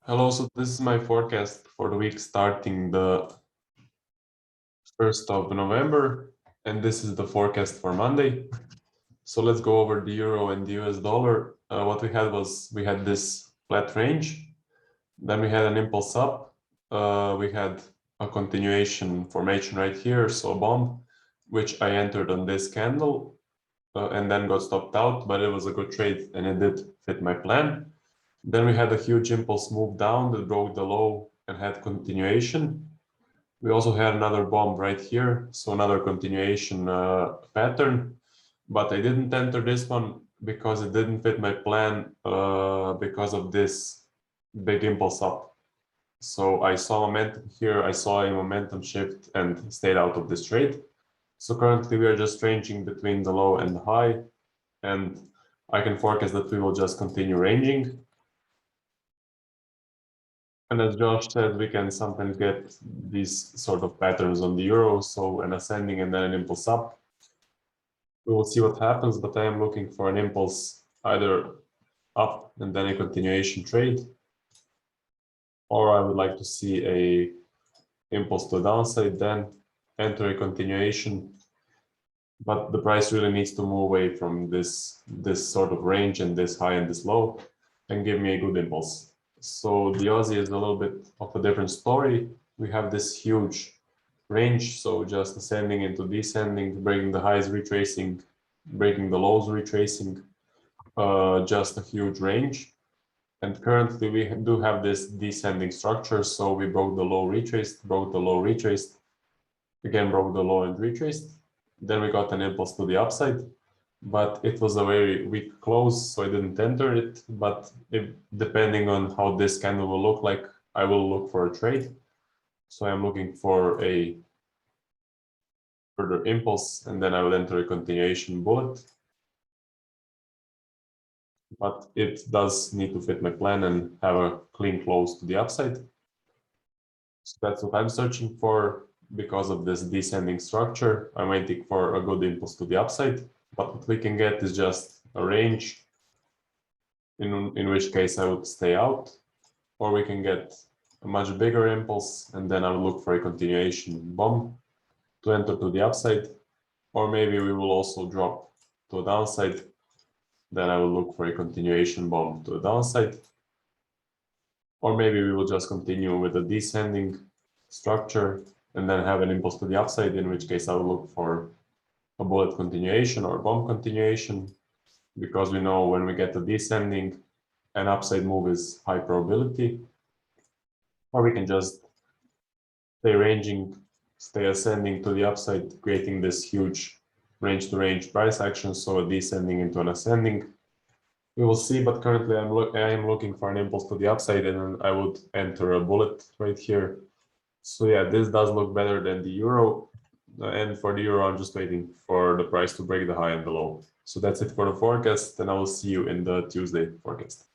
Hello, so this is my forecast for the week starting the 1st of November, and this is the forecast for Monday. So let's go over the euro and the US dollar. What we had was we had this flat range, then we had an impulse up, we had a continuation formation right here, so a bomb, which I entered on this candle and then got stopped out, but it was a good trade and it did fit my plan. Then we had a huge impulse move down that broke the low and had continuation. We also had another bomb right here, so another continuation pattern, but I didn't enter this one because it didn't fit my plan because of this big impulse up. So I saw momentum here, I saw a momentum shift and stayed out of this trade. So currently we are just ranging between the low and the high, and I can forecast that we will just continue ranging. And as Josh said, we can sometimes get these sort of patterns on the euro, so an ascending and then an impulse up. We will see what happens, but I am looking for an impulse either up and then a continuation trade, or I would like to see a impulse to the downside, then enter a continuation. But the price really needs to move away from this sort of range and this high and this low and give me a good impulse. So the Aussie is a little bit of a different story. We have this huge range, so just ascending into descending, breaking the highs, retracing, breaking the lows, retracing, just a huge range. And currently we do have this descending structure, so we broke the low, retraced, broke the low, retraced, again broke the low and retraced. Then we got an impulse to the upside, but it was a very weak close, so I didn't enter it. But depending on how this candle will look like, I will look for a trade. So I'm looking for a further impulse, and then I will enter a continuation bullet. But it does need to fit my plan and have a clean close to the upside. So that's what I'm searching for. Because of this descending structure, I'm waiting for a good impulse to the upside. But what we can get is just a range, in which case I would stay out, or we can get a much bigger impulse and then I'll look for a continuation bomb to enter to the upside, or maybe we will also drop to a downside. Then I will look for a continuation bomb to the downside, or maybe we will just continue with a descending structure and then have an impulse to the upside, in which case I will look for a bullet continuation or bomb continuation, because we know when we get a descending, an upside move is high probability. Or we can just stay ranging, stay ascending to the upside, creating this huge range to range price action, so a descending into an ascending. We will see, but currently I am looking for an impulse to the upside, and I would enter a bullet right here. So yeah, this does look better than the euro. And for the euro, I'm just waiting for the price to break the high and the low. So that's it for the forecast, and I will see you in the Tuesday forecast.